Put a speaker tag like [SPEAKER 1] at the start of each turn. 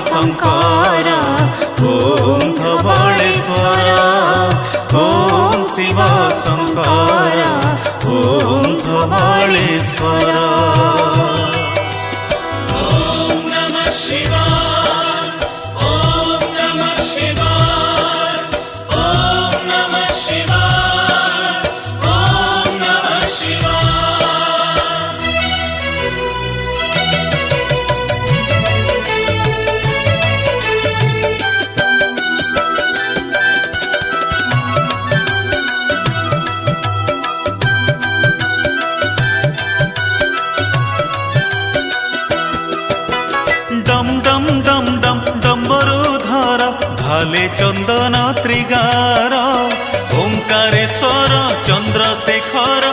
[SPEAKER 1] शंकर ओम धवळेश्वर ओम शिव शंकर ओम धवळेश्वर। डम डम डम डम डम्बरुधर भाले चंदन त्रिगार ओंकारेश्वर चंद्रशेखर